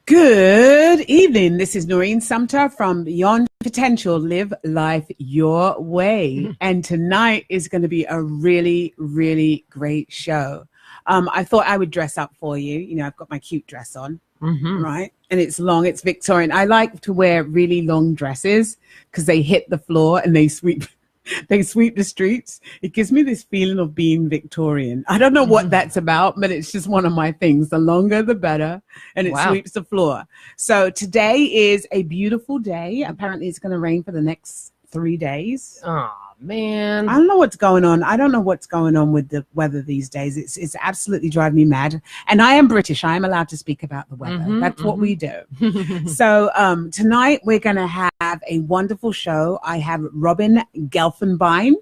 Good evening. This is Noreen Sumpter from Beyond Potential, Live Life Your Way. And tonight is going to be a really, really great show. I thought I would dress up for you. You know, I've got my cute dress on, right? And it's long, it's Victorian. I like to wear really long dresses because they hit the floor and they sweep the streets. It gives me this feeling of being Victorian. I don't know what that's about, but it's just one of my things. The longer, the better. And it sweeps the floor. So today is a beautiful day. Apparently it's going to rain for the next 3 days. Oh, man. I don't know what's going on. I don't know what's going on with the weather these days. It's absolutely driving me mad. And I am British. I am allowed to speak about the weather. That's what we do. So tonight we're going to have a wonderful show. I have Robin Gelfenbein.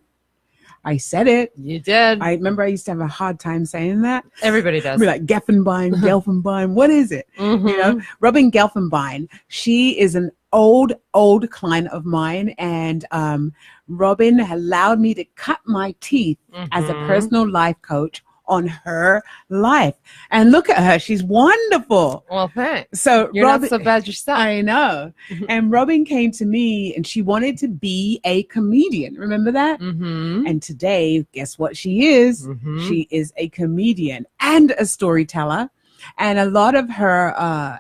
I said it. You did. I remember I used to have a hard time saying that. Everybody does. Be like Gelfenbein, Gelfenbein. What is it? You know, Robin Gelfenbein. She is an old client of mine, and Robin allowed me to cut my teeth as a personal life coach on her life. And look at her. She's wonderful. Well, thanks. So you're not so bad yourself. I know. And Robin came to me and she wanted to be a comedian. Remember that? And today, guess what she is? She is a comedian and a storyteller. And a lot of her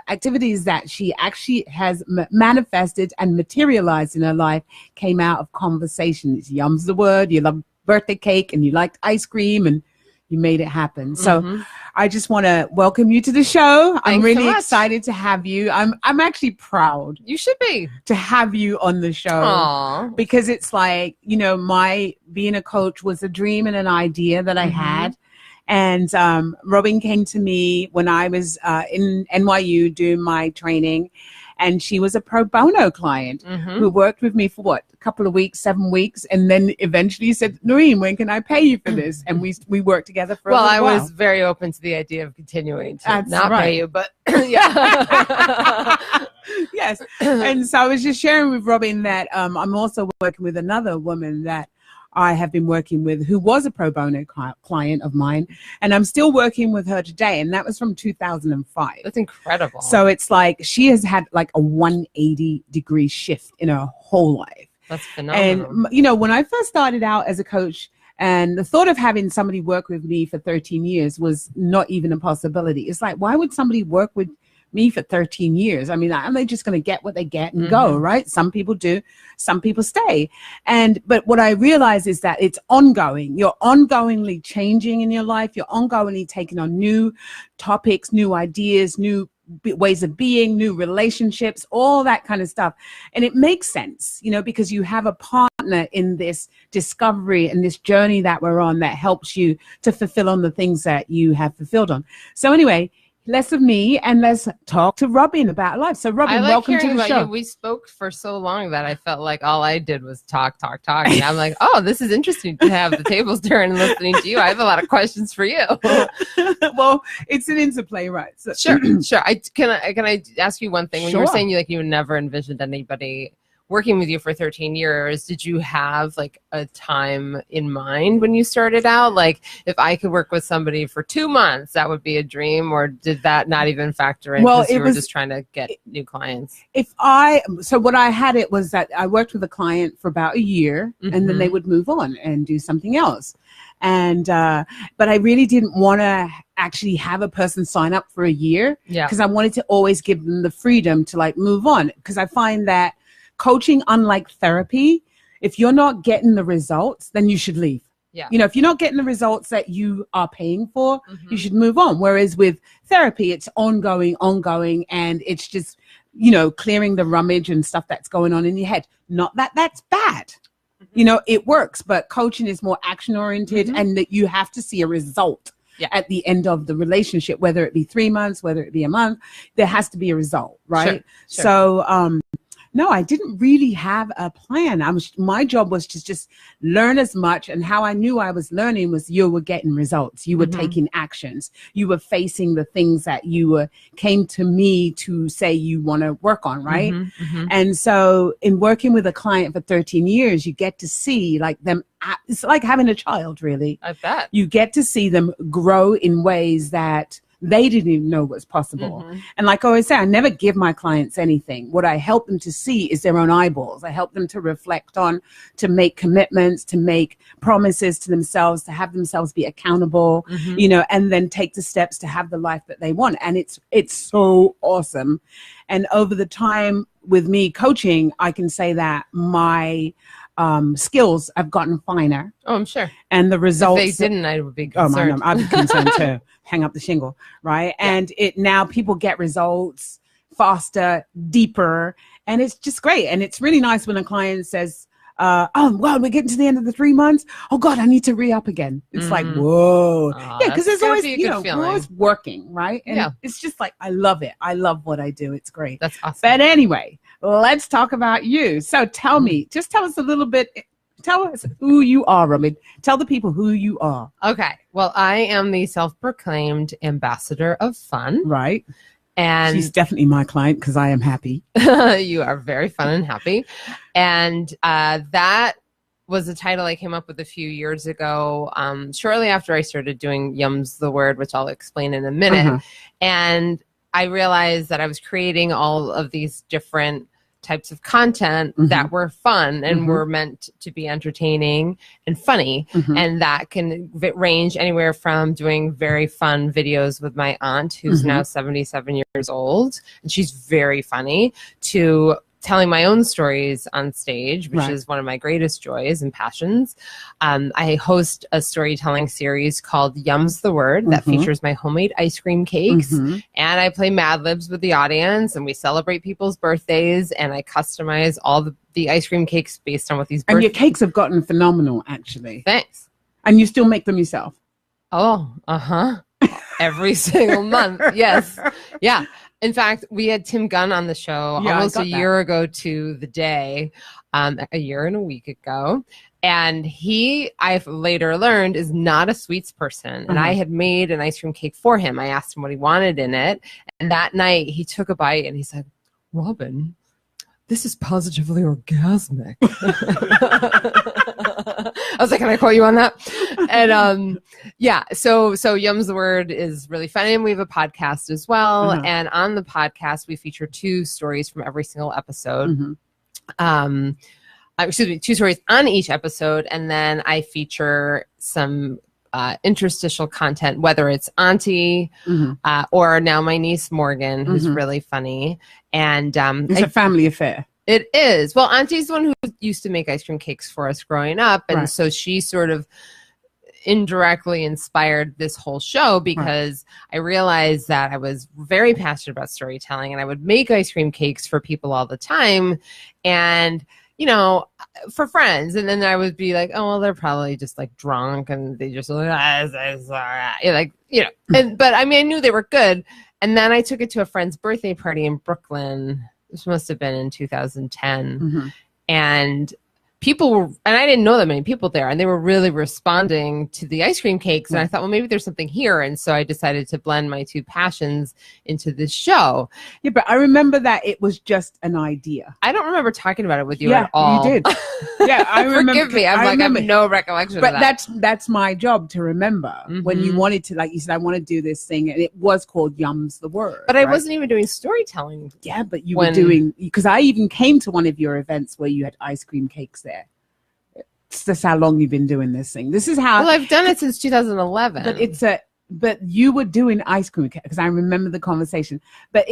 activities that she actually has manifested and materialized in her life came out of conversations. Yum's the word. You love birthday cake and you liked ice cream and you made it happen. So I just want to welcome you to the show. I'm really excited to have you. I'm actually proud. You should be. To have you on the show. Aww. Because it's like, you know, my being a coach was a dream and an idea that I had. And Robin came to me when I was in NYU doing my training, and she was a pro bono client who worked with me for a couple of weeks, 7 weeks, and then eventually said, Noreen, when can I pay you for this? And we worked together for a little while. Well, I was very open to the idea of continuing to pay you, but yeah. Yes. And so I was just sharing with Robin that I'm also working with another woman that I have been working with who was a pro bono client of mine, and I'm still working with her today. And that was from 2005. That's incredible. So it's like she has had like a 180-degree shift in her whole life. That's phenomenal. And, you know, when I first started out as a coach, and the thought of having somebody work with me for 13 years was not even a possibility. It's like, why would somebody work with me for 13 years? I mean, aren't they just going to get what they get and go, right? Some people do, some people stay. But what I realize is that it's ongoing. You're ongoingly changing in your life. You're ongoingly taking on new topics, new ideas, new ways of being, new relationships, all that kind of stuff. And it makes sense, you know, because you have a partner in this discovery and this journey that we're on that helps you to fulfill on the things that you have fulfilled on. So anyway, less of me and let's talk to Robin about life. So Robin, welcome to the show. You. We spoke for so long that I felt like all I did was talk. And I'm like, oh, this is interesting to have the tables turn and listening to you. I have a lot of questions for you. Well, it's an interplay, right? So. Sure. Can I ask you one thing? When you were saying you never envisioned anybody working with you for 13 years, did you have like a time in mind when you started out? Like, if I could work with somebody for 2 months, that would be a dream, or did that not even factor in because you were just trying to get new clients? So what I had it was that I worked with a client for about a year and then they would move on and do something else. And, but I really didn't want to actually have a person sign up for a year because I wanted to always give them the freedom to like move on. Because I find that coaching, unlike therapy, if you're not getting the results, then you should leave. Yeah. You know, if you're not getting the results that you are paying for, you should move on. Whereas with therapy, it's ongoing, and it's just, you know, clearing the rummage and stuff that's going on in your head. Not that that's bad. You know, it works, but coaching is more action oriented and that you have to see a result at the end of the relationship, whether it be 3 months, whether it be a month, there has to be a result, right? Sure. So, no, I didn't really have a plan. My job was to just learn as much. And how I knew I was learning was you were getting results. You were taking actions. You were facing the things that you came to me to say you want to work on, right? And so in working with a client for 13 years, you get to see like them. It's like having a child, really. I bet. You get to see them grow in ways that they didn't even know was possible. And like I always say, I never give my clients anything. What I help them to see is their own eyeballs. I help them to reflect on, to make commitments, to make promises to themselves, to have themselves be accountable, you know, and then take the steps to have the life that they want. And it's so awesome. And over the time with me coaching, I can say that my skills have gotten finer. Oh, I'm sure. And the results. If they didn't, I would be concerned. Oh, I'd be concerned too. Hang up the shingle, right? Yeah. And now people get results faster, deeper, and it's just great. And it's really nice when a client says, oh, well, we're getting to the end of the 3 months. Oh God, I need to re-up again. It's like, whoa. Yeah, because there's always, you know, we're always working, right? And it's just like, I love it. I love what I do. It's great. That's awesome. But anyway, let's talk about you. So tell me, just tell us a little bit. Tell us who you are, Robin. Tell the people who you are. Okay. Well, I am the self-proclaimed ambassador of fun. Right. And she's definitely my client because I am happy. You are very fun and happy. And that was a title I came up with a few years ago, shortly after I started doing Yum's the Word, which I'll explain in a minute. And I realized that I was creating all of these different types of content that were fun and were meant to be entertaining and funny. And that can range anywhere from doing very fun videos with my aunt, who's now 77 years old, and she's very funny, to telling my own stories on stage, which is one of my greatest joys and passions. I host a storytelling series called Yum's the Word that features my homemade ice cream cakes. And I play Mad Libs with the audience, and we celebrate people's birthdays, and I customize all the ice cream cakes based on what these And your cakes have gotten phenomenal, actually. Thanks. And you still make them yourself? Oh, every single month. Yes. Yeah. In fact, we had Tim Gunn on the show almost a year ago to the day, a year and a week ago. And I've later learned, is not a sweets person. And I had made an ice cream cake for him. I asked him what he wanted in it. And that night he took a bite and he said, Robin, this is positively orgasmic. I was like, can I quote you on that? And so Yum's the Word is really fun. And we have a podcast as well. And on the podcast, we feature 2 stories from every single episode. Excuse me, 2 stories on each episode. And then I feature some interstitial content, whether it's Auntie or now my niece Morgan, who's really funny. And it's a family affair. It is. Well, Auntie's the one who used to make ice cream cakes for us growing up. And so she sort of indirectly inspired this whole show because I realized that I was very passionate about storytelling and I would make ice cream cakes for people all the time. And you know, for friends. And then I would be like, oh, well, they're probably just like drunk and they just like, you know, but I mean, I knew they were good. And then I took it to a friend's birthday party in Brooklyn. This must have been in 2010. And people were, and I didn't know that many people there, and they were really responding to the ice cream cakes. And I thought, well, maybe there's something here. And so I decided to blend my 2 passions into this show. Yeah, but I remember that it was just an idea. I don't remember talking about it with you at all. You did. Yeah, I remember. Forgive me. I have no recollection but of that. That's my job to remember. When you wanted to, like you said, I want to do this thing, and it was called Yum's the Word. But I wasn't even doing storytelling. Yeah, but you were doing, because I even came to one of your events where you had ice cream cakes there. That's how long you've been doing this thing. This is how. Well, I've done it since 2011. But you were doing ice cream because I remember the conversation. But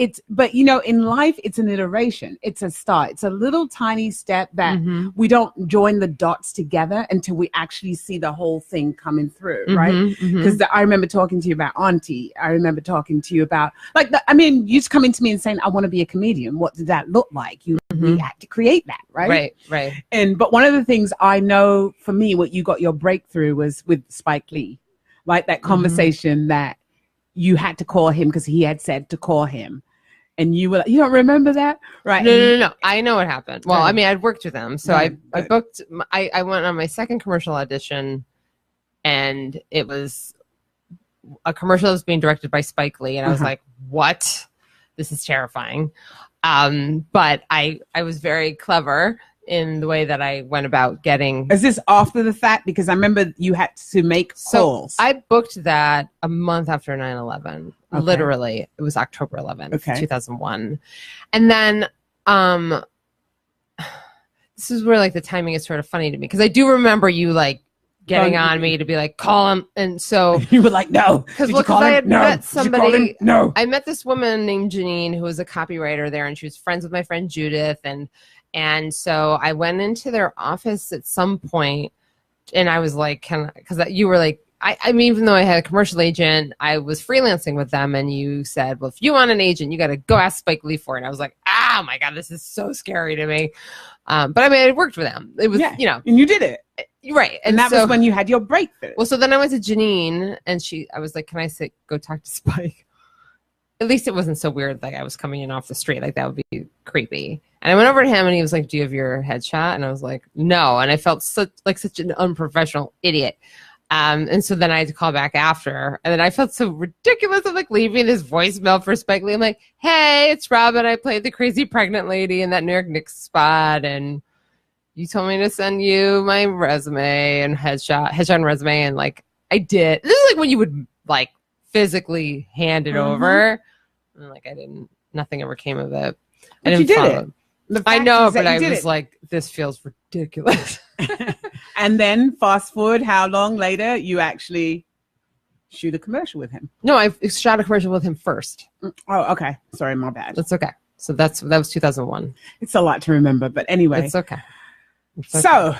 you know, in life, it's an iteration. It's a start. It's a little tiny step that we don't join the dots together until we actually see the whole thing coming through, right? Because I remember talking to you about Auntie. I remember talking to you about you just coming to me and saying, I want to be a comedian. What did that look like? We had to create that, right? Right. But one of the things I know for me, what you got your breakthrough was with Spike Lee. Like that conversation that you had to call him because he had said to call him. And you were like, you don't remember that? Right. No. I know what happened. Well, I mean, I'd worked with him. So I booked, I went on my second commercial audition, and it was a commercial that was being directed by Spike Lee. And I was like, what? This is terrifying. But I was very clever in the way that I went about getting. Is this after the fact? Because I remember you had to make calls. I booked that a month after 9/11. Okay. Literally, it was October 11th, 2001. And then this is where like the timing is sort of funny to me because I do remember you like getting on me to be like, call him. And so you were like, no. Because I had met somebody. No. I met this woman named Janine who was a copywriter there, and she was friends with my friend Judith. And so I went into their office at some point, and I was like, because you were like, I mean, even though I had a commercial agent, I was freelancing with them, and you said, well, if you want an agent, you got to go ask Spike Lee for it. And I was like, oh my God, this is so scary to me. But I mean, it worked for them. It was, you know. And you did it. Right. And that was when you had your breakthrough. Well, so then I went to Janine, and I was like, can I go talk to Spike? At least it wasn't so weird like I was coming in off the street. Like that would be creepy. And I went over to him and he was like, do you have your headshot? And I was like, no. And I felt such an unprofessional idiot. And so then I had to call back after. And then I felt so ridiculous. I'm like leaving this voicemail for Spike Lee. I'm like, hey, it's Robin. I played the crazy pregnant lady in that New York Knicks spot. And you told me to send you my resume and headshot and resume. And like, I did. This is like when you would like physically hand it over. And like, nothing ever came of it. But you did it. I know, but I was like, this feels ridiculous. And then fast forward, how long later you actually shoot a commercial with him? No, I shot a commercial with him first. Oh, okay. Sorry, my bad. That's okay. So that was 2001. It's a lot to remember, but anyway. It's okay. So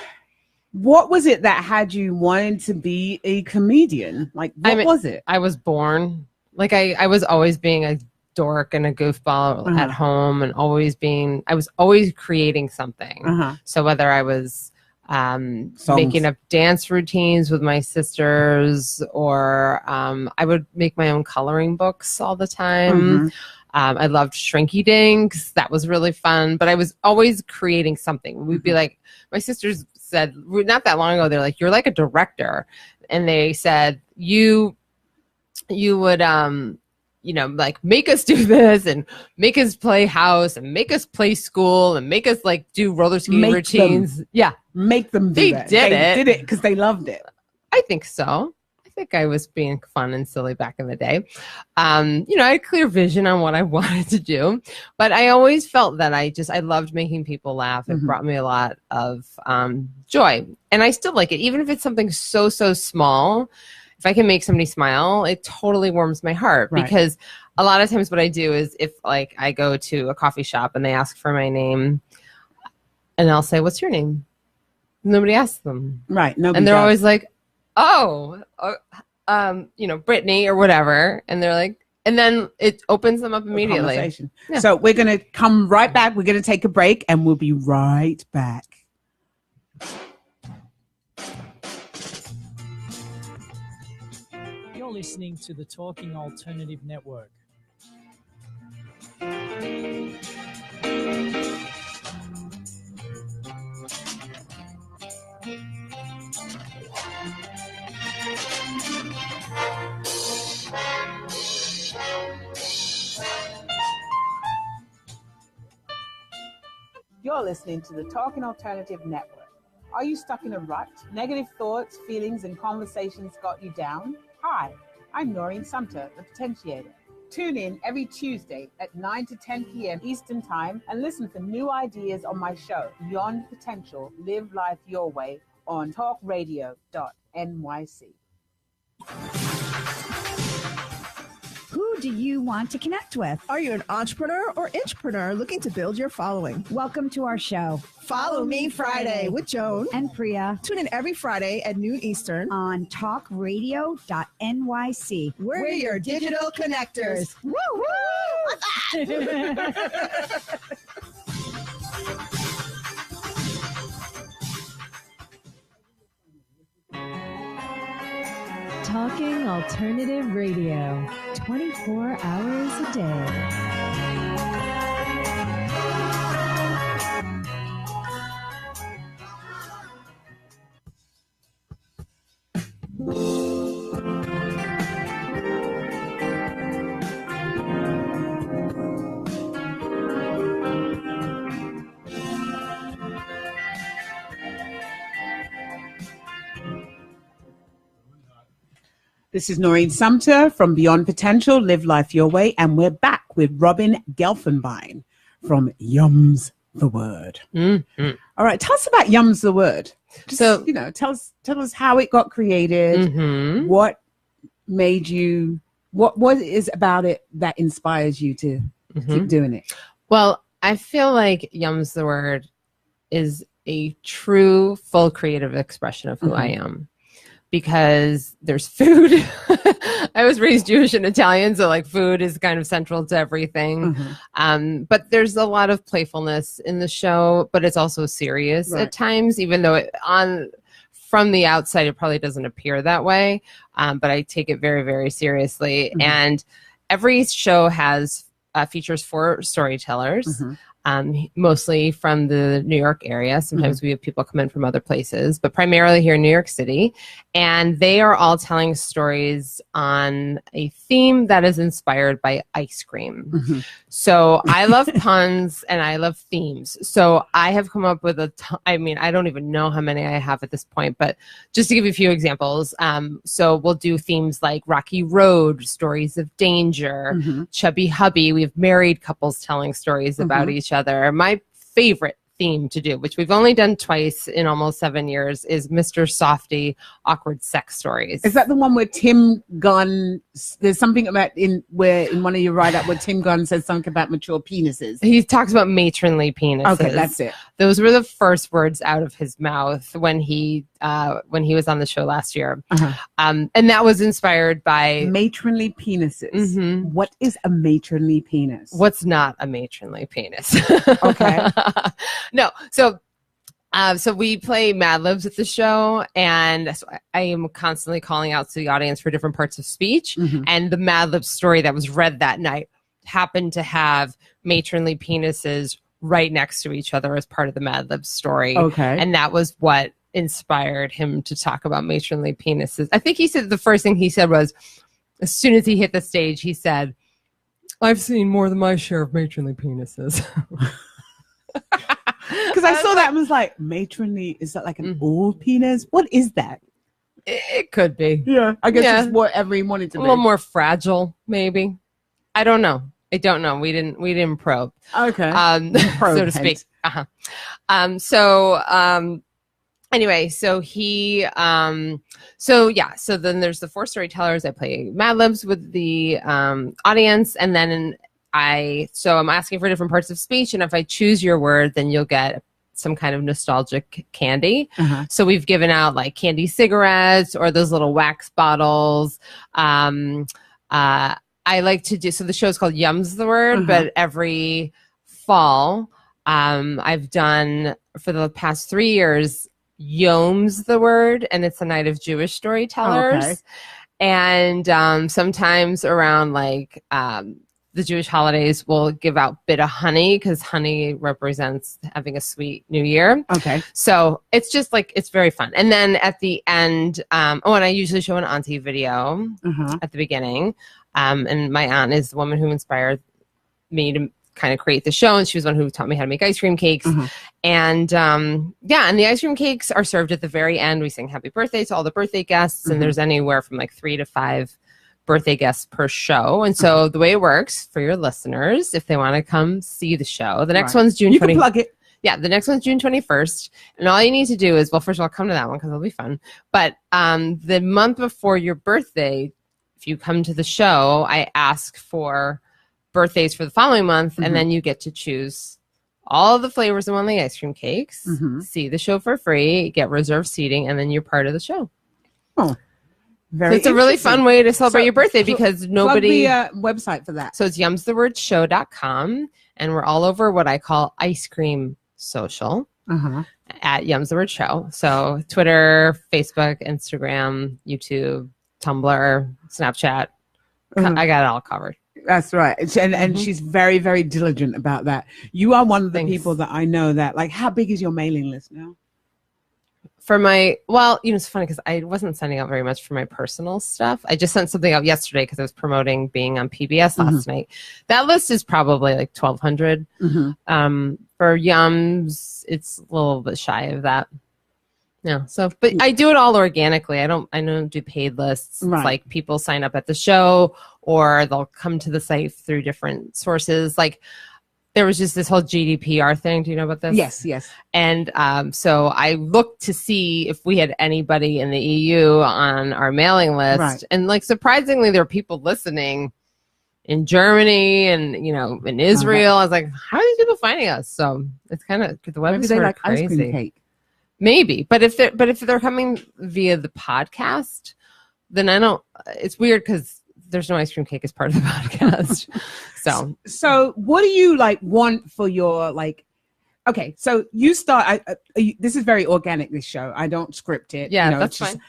what was it that had you wanting to be a comedian? Like, what was it? I was born. Like, I was always being a dork and a goofball at home, and I was always creating something. So whether I was making up dance routines with my sisters, or I would make my own coloring books all the time. I loved Shrinky Dinks. That was really fun. But I was always creating something. We'd be like, my sisters said not that long ago, they're like, you're like a director. And they said, you would, like make us do this and make us play house and make us play school and make us like do roller skating routines. Yeah. Make them do that. They did it because they loved it. I think so. I think I was being fun and silly back in the day. I had clear vision on what I wanted to do, but I always felt that I loved making people laugh. It brought me a lot of joy, and I still like it, even if it's something so small. If I can make somebody smile, it totally warms my heart. Right. Because a lot of times what I do is if like I go to a coffee shop and they ask for my name, and I'll say, what's your name? Nobody asks them. Right. Nobody and they're does. Always like, oh, Brittany or whatever. And they're like, and then it opens them up immediately. Yeah. So we're going to come right back. We're going to take a break and we'll be right back. You're listening to the Talking Alternative Network. You're listening to the Talking Alternative Network. Are you stuck in a rut? Negative thoughts, feelings, and conversations got you down? Hi, I'm Noreen Sumpter, the Potentiator. Tune in every Tuesday at 9 to 10 p.m. Eastern Time and listen for new ideas on my show, Beyond Potential, Live Life Your Way, on talkradio.nyc. Who do you want to connect with? Are you an entrepreneur or intrapreneur looking to build your following? Welcome to our show. Follow Me Friday with Joan and Priya. Tune in every Friday at noon Eastern on talkradio.nyc. We're your digital connectors. Woo woo! Talking Alternative Radio, 24 hours a day. This is Noreen Sumpter from Beyond Potential, Live Life Your Way, and we're back with Robin Gelfenbein from Yums the Word. Mm-hmm. All right, tell us about Yums the Word. Just, tell us how it got created, what made you, what is about it that inspires you to keep doing it? Well, I feel like Yums the Word is a true, full creative expression of who I am. Because there's food. I was raised Jewish and Italian, so like food is kind of central to everything. But there's a lot of playfulness in the show, but it's also serious at times, even though from the outside it probably doesn't appear that way. But I take it very, very seriously. And every show has features 4 storytellers. Mostly from the New York area. Sometimes we have people come in from other places, but primarily here in New York City. And they are all telling stories on a theme that is inspired by ice cream. So I love puns and I love themes. So I have come up with I don't even know how many I have at this point, but just to give you a few examples. So we'll do themes like Rocky Road, stories of danger, Chubby Hubby. We have married couples telling stories about each other. My favorite theme to do, which we've only done twice in almost 7 years, is Mr. Softy awkward sex stories. Is that the one where Tim Gunn? There's something about in one of your write-up where Tim Gunn says something about mature penises. He talks about matronly penises. Okay, that's it. Those were the first words out of his mouth when he was on the show last year, and that was inspired by matronly penises. What is a matronly penis? What's not a matronly penis? Okay. No, so we play Mad Libs at the show, and so I am constantly calling out to the audience for different parts of speech. And the Mad Libs story that was read that night happened to have matronly penises right next to each other as part of the Mad Libs story. Okay. And that was what inspired him to talk about matronly penises. I think he said the first thing he said was, as soon as he hit the stage, he said, "I've seen more than my share of matronly penises." Because I saw that and was like, matronly, is that like an old penis? What is that? It could be. Yeah. I guess it's whatever he wanted to be. A little more fragile, maybe. I don't know. We didn't probe. Okay. So to speak. Anyway, so then there's the 4 storytellers. I play Mad Libs with the audience, and then I'm asking for different parts of speech, and if I choose your word, then you'll get some kind of nostalgic candy. So we've given out like candy cigarettes or those little wax bottles. I like to do, so the show is called Yums the Word, but every fall, I've done for the past 3 years, Yoms the Word, and it's a night of Jewish storytellers. Okay. And sometimes around like the Jewish holidays, we'll give out bit of honey because honey represents having a sweet new year. Okay. So it's just like, it's very fun. And then at the end, and I usually show an auntie video at the beginning. And my aunt is the woman who inspired me to kind of create the show, and she was the one who taught me how to make ice cream cakes. And and the ice cream cakes are served at the very end. We sing happy birthday to all the birthday guests, and there's anywhere from like 3 to 5 birthday guests per show. And so the way it works for your listeners, if they want to come see the show, the next one's June 20th. You can plug it. Yeah, the next one's June 21st. And all you need to do is, well, first of all, come to that one because it'll be fun. But the month before your birthday, if you come to the show, I ask for birthdays for the following month, and then you get to choose all the flavors of one of the ice cream cakes, see the show for free, get reserved seating, and then you're part of the show. Oh, so it's a really fun way to celebrate your birthday because nobody... Plug the website for that. So it's yumsthewordShow.com, and we're all over what I call ice cream social at Yums the Word Show. So Twitter, Facebook, Instagram, YouTube, Tumblr, Snapchat. I got it all covered. That's right. And she's very, very diligent about that. You are one of the people that I know that, like, how big is your mailing list now? For my, well, it's funny because I wasn't sending out very much for my personal stuff. I just sent something out yesterday because I was promoting being on PBS last night. That list is probably like 1,200. For Yums, it's a little bit shy of that. Yeah. So, but I do it all organically. I don't do paid lists. Right. It's like people sign up at the show or they'll come to the site through different sources. Like there was just this whole GDPR thing. Do you know about this? Yes. And so I looked to see if we had anybody in the EU on our mailing list. Right. And like, surprisingly, there are people listening in Germany and, you know, in Israel. I was like, how are these people finding us? So it's kind of, the web Maybe is they sort like of crazy. ice cream cake. Maybe, but if they're coming via the podcast, then I don't. It's weird because there's no ice cream cake as part of the podcast. So what do you like want for your like? Okay, so you start. This is very organic. This show, I don't script it. Yeah, you know, that's fine.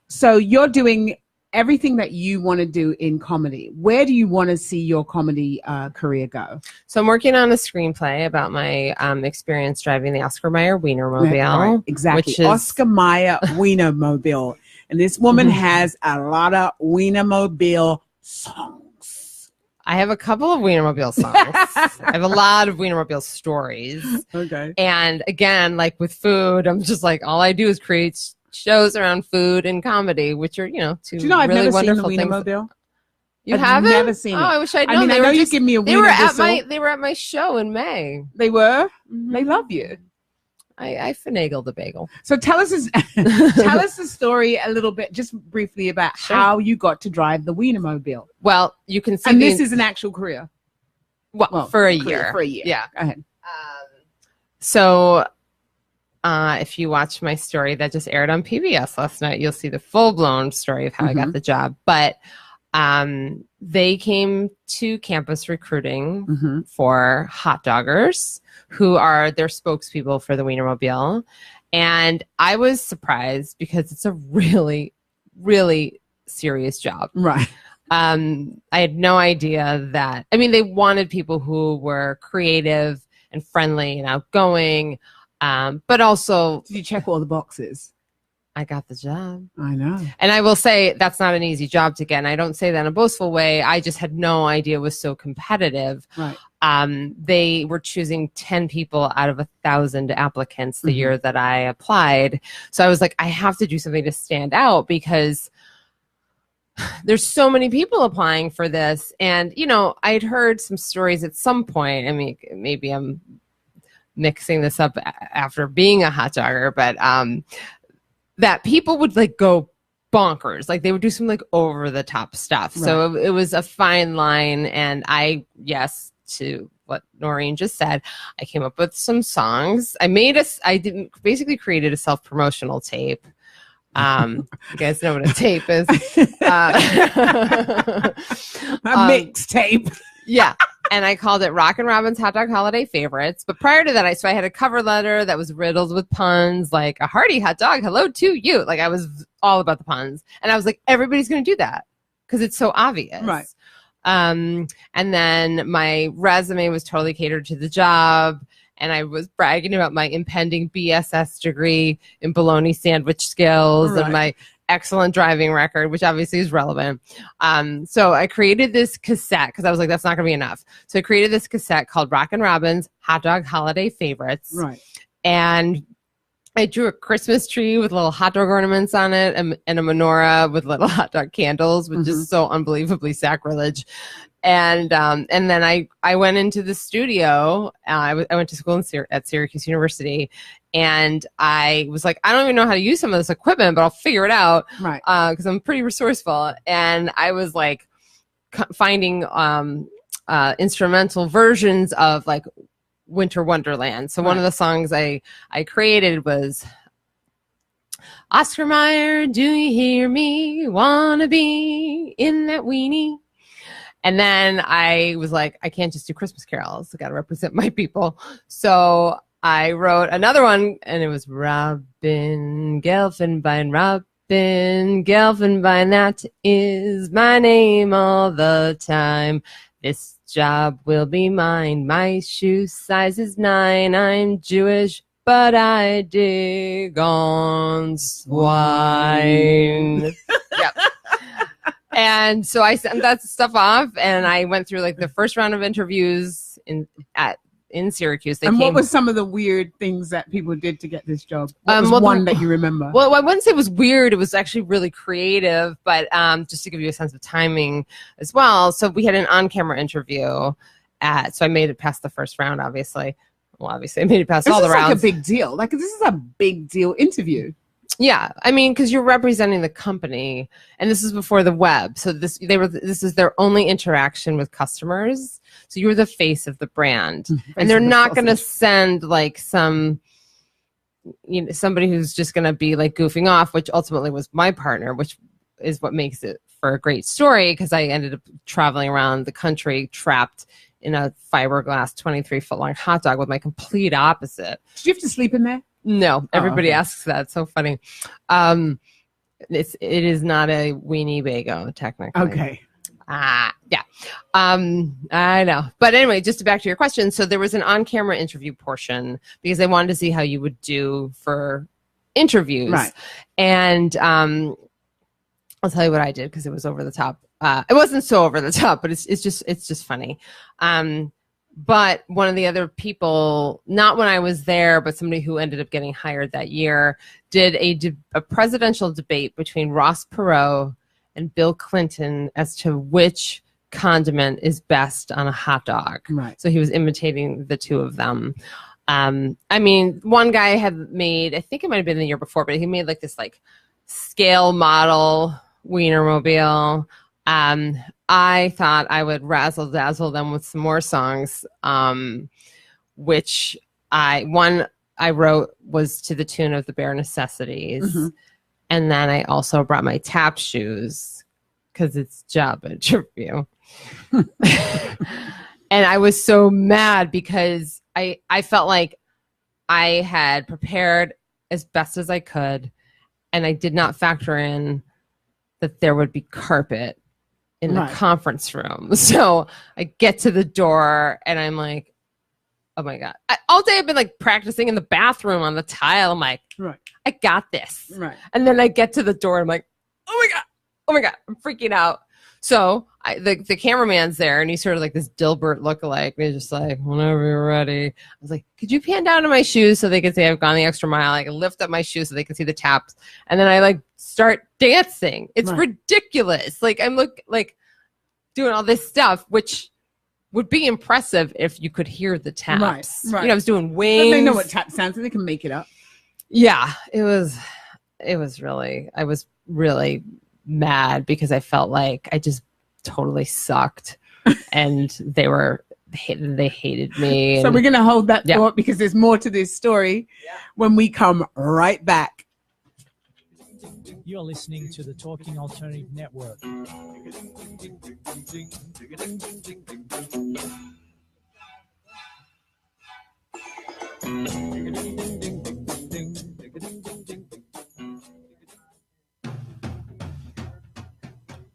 So you're doing everything that you want to do in comedy. Where do you want to see your comedy career go? So I'm working on a screenplay about my experience driving the Oscar Mayer Wiener-mobile. Right, exactly. Which is Oscar Mayer Wiener-mobile. And this woman has a lot of Wiener-mobile songs. I have a couple of Wiener-mobile songs. I have a lot of Wiener-mobile stories. Okay. And again, like with food, I'm just like, all I do is create shows around food and comedy, which are, you know, two Do you know I've really never seen the wonderful things. Wiener-mobile? You I've haven't? never seen it. Oh, I wish I'd known. I mean, I know you just, give me a they Wiener were at whistle. They were at my show in May. They were? They love you. I finagled the bagel. So tell us the story a little bit, just briefly, about how you got to drive the Wiener-mobile. Well, you can see. And this is an actual career. Well, for a year. For a year. Yeah. Go ahead. So if you watch my story that just aired on PBS last night, you'll see the full-blown story of how I got the job. But they came to campus recruiting for hot doggers who are their spokespeople for the Wiener-mobile. And I was surprised because it's a really, really serious job. Right. I had no idea that, I mean, they wanted people who were creative and friendly and outgoing, but also... Did you check all the boxes? I got the job. I know. And I will say that's not an easy job to get. And I don't say that in a boastful way. I just had no idea it was so competitive. Right. They were choosing 10 people out of 1,000 applicants the year that I applied. So I was like, I have to do something to stand out because there's so many people applying for this. And, you know, I'd heard some stories at some point. I mean, maybe I'm mixing this up after being a hot dogger, but that people would like go bonkers. Like they would do some like over the top stuff. Right. So it was a fine line. And yes, to what Noreen just said, I came up with some songs. I basically created a self-promotional tape. You guys know what a tape is. A mixtape. Yeah. And I called it Rockin' Robin's Hot Dog Holiday Favorites. But prior to that, I had a cover letter that was riddled with puns, like a hearty hot dog, hello to you. Like I was all about the puns. And I was like, everybody's going to do that because it's so obvious. Right. And then my resume was totally catered to the job. And I was bragging about my impending BSS degree in bologna sandwich skills and my excellent driving record, which obviously is relevant. So I created this cassette because I was like, that's not going to be enough. So I created this cassette called Rockin' Robin's Hot Dog Holiday Favorites. Right. And I drew a Christmas tree with little hot dog ornaments on it and a menorah with little hot dog candles, which is so unbelievably sacrilege. And then I went into the studio. I went to school at Syracuse University, and I was like, I don't even know how to use some of this equipment, but I'll figure it out. Right. Because I'm pretty resourceful. And I was like finding instrumental versions of like Winter Wonderland. So one of the songs I created was Oscar Mayer, do you hear me? Wanna be in that weenie? And then I was like, I can't just do Christmas carols. I got to represent my people. So I wrote another one, and it was Robin Gelfenbein, Robin Gelfenbein. That is my name all the time. This job will be mine. My shoe size is 9. I'm Jewish, but I dig on swine. Yep. And so I sent that stuff off, and I went through like the first round of interviews at in Syracuse. What was some of the weird things that people did to get this job? What was one that you remember? Well, I wouldn't say it was weird. It was actually really creative, but just to give you a sense of timing as well. So we had an on-camera interview so I made it past the first round, obviously. Well, obviously I made it past all the rounds. This is like a big deal. Like, this is a big deal interview. Yeah, I mean, because you're representing the company, and this is before the web. So this is their only interaction with customers. So you're the face of the brand, and they're not going to send like somebody who's just going to be like goofing off, which ultimately was my partner, which is what makes it for a great story. Because I ended up traveling around the country trapped in a fiberglass 23-foot-long hot dog with my complete opposite. Did you have to sleep in there? No, everybody asks that. It's so funny. It is not a weenie bagel, technically. Okay. Yeah. I know. But anyway, just back to your question. So there was an on-camera interview portion because they wanted to see how you would do for interviews. Right. And I'll tell you what I did because it was over the top. It wasn't so over the top, but it's just funny. But one of the other people, not when I was there, but somebody who ended up getting hired that year, did a presidential debate between Ross Perot and Bill Clinton as to which condiment is best on a hot dog. Right. So he was imitating the two of them. I mean, one guy had made, I think it might have been the year before, but he made like this like scale model Wiener-mobile. I thought I would razzle dazzle them with some more songs, which I wrote was to the tune of the Bare Necessities. Mm-hmm. And then I also brought my tap shoes because it's job interview. And I was so mad because I felt like I had prepared as best as I could. And I did not factor in that there would be carpet in the conference room. So I get to the door and I'm like, oh my God. All day I've been like practicing in the bathroom on the tile. I'm like, I got this. Right. And then I get to the door and I'm like, oh my God, I'm freaking out. So the cameraman's there and he's sort of like this Dilbert lookalike. And he's just like, whenever you're ready. I was like, could you pan down to my shoes so they can see I've gone the extra mile? I can lift up my shoes so they can see the taps. And then I like start dancing. It's ridiculous. Like I'm doing all this stuff, which would be impressive if you could hear the taps. Right. You know, I was doing wings. But they know what tap sounds, so they can make it up. Yeah, I was really mad because I felt like I just totally sucked and they hated me. So we're going to hold that thought because there's more to this story when we come right back. You're listening to the Talking Alternative Network.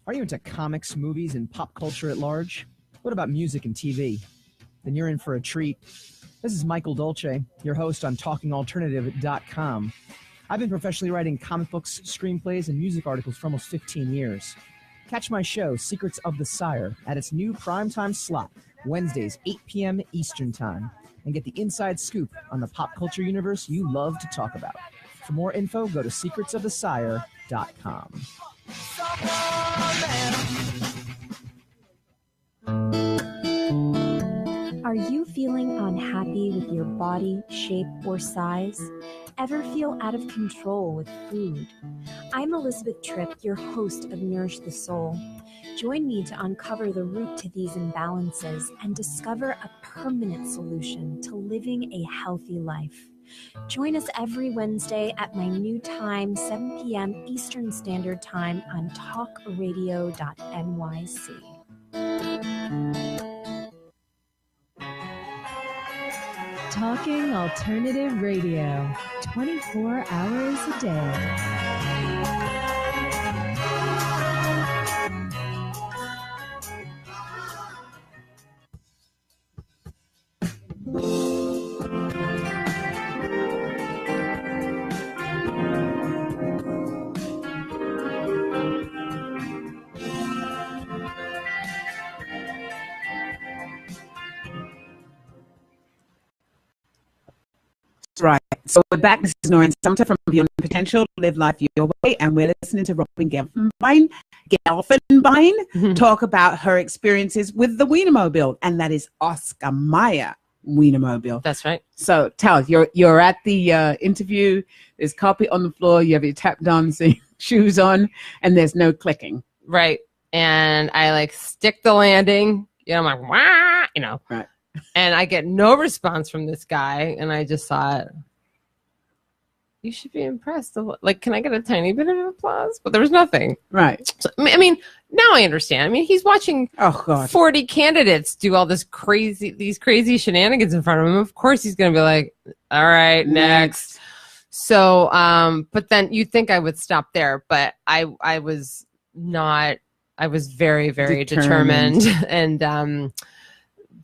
Are you into comics, movies, and pop culture at large? What about music and TV? Then you're in for a treat. This is Michael Dolce, your host on TalkingAlternative.com. I've been professionally writing comic books, screenplays, and music articles for almost 15 years. Catch my show, Secrets of the Sire, at its new primetime slot, Wednesdays, 8 p.m. Eastern Time, and get the inside scoop on the pop culture universe you love to talk about. For more info, go to secretsofthesire.com. Are you feeling unhappy with your body, shape, or size? Ever feel out of control with food? I'm Elizabeth Tripp, your host of Nourish the Soul. Join me to uncover the root to these imbalances and discover a permanent solution to living a healthy life. Join us every Wednesday at my new time, 7 p.m. Eastern Standard Time on talkradio.nyc. Talking Alternative Radio, 24 hours a day. Right. So we're back. This is Noreen Sumpter from Beyond Potential, Live Life Your Way, and we're listening to Robin Gelfenbein talk about her experiences with the Wiener-mobile, and that is Oscar Mayer Wiener-mobile. That's right. So tell us, you're at the interview. There's carpet on the floor. You have your tap dancing shoes on, and there's no clicking. Right. And I like stick the landing. You know, I'm like, wah, you know. Right. And I get no response from this guy. And I just thought, you should be impressed. Like, can I get a tiny bit of applause? But there was nothing. Right. So, I mean, now I understand. I mean, he's watching 40 candidates do all these crazy shenanigans in front of him. Of course, he's going to be like, all right, next. So, but then you'd think I would stop there. But I was not. I was very, very determined. And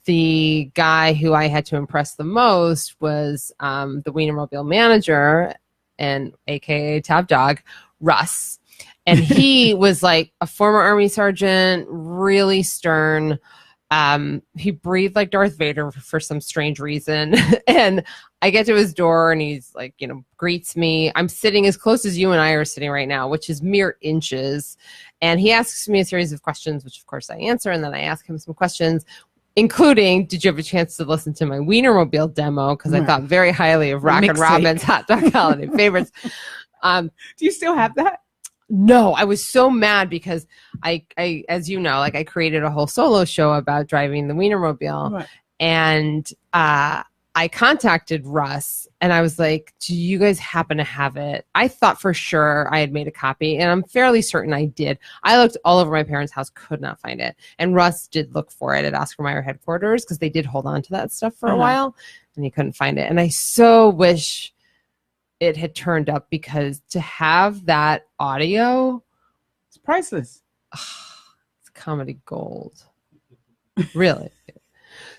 the guy who I had to impress the most was the Wiener-mobile manager, and AKA Top Dog, Russ. And he was like a former Army sergeant, really stern. He breathed like Darth Vader for some strange reason. And I get to his door and he's like, you know, greets me. I'm sitting as close as you and I are sitting right now, which is mere inches. And he asks me a series of questions, which of course I answer. And then I ask him some questions, including, did you have a chance to listen to my Wiener-mobile demo? Because I thought very highly of Rockin' Robin's Hot Dog Holiday Favorites. Do you still have that? No, I was so mad because I, as you know, like I created a whole solo show about driving the Wiener-mobile, and I contacted Russ and I was like, do you guys happen to have it? I thought for sure I had made a copy, and I'm fairly certain I did. I looked all over my parents' house, could not find it. And Russ did look for it at Oscar Mayer headquarters because they did hold on to that stuff for a while, and he couldn't find it. And I so wish it had turned up, because to have that audio, it's priceless. It's comedy gold. Really.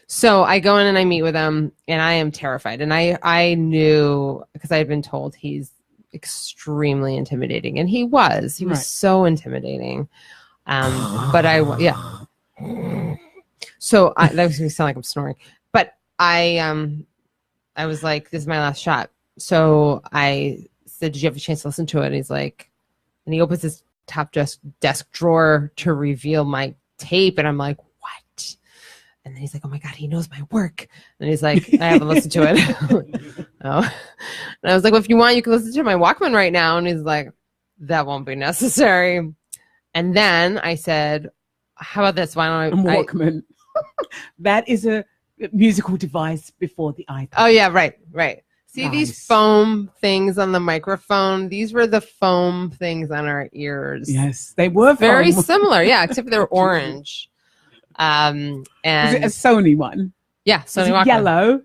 So I go in and I meet with him, and I am terrified. And I knew, because I had been told he's extremely intimidating, and he was so intimidating. But so that was going to sound like I'm snoring, but I was like, this is my last shot. So I said, did you have a chance to listen to it? And he's like, and he opens his top desk drawer to reveal my tape. And I'm like, what? And then he's like, oh my God, he knows my work. And he's like, I haven't listened to it. Oh. And I was like, well, if you want, you can listen to my Walkman right now. And he's like, that won't be necessary. And then I said, how about this? Why don't I? Walkman. That is a musical device before the iPod. Oh yeah, right. See these foam things on the microphone? These were the foam things on our ears. Yes, they were very similar. Yeah, except they're orange. And was it a Sony one? Yeah, Sony Walkman. Yellow.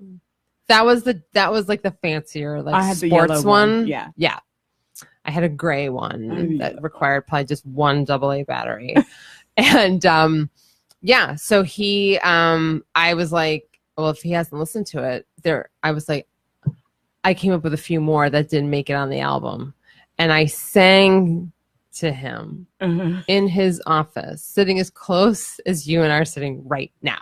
That was like the fancier, like I had the sports yellow one. Yeah. I had a gray one that required probably just one AA battery. And so he I was like, well, if he hasn't listened to it, I was like, I came up with a few more that didn't make it on the album. And I sang to him in his office, sitting as close as you and I are sitting right now.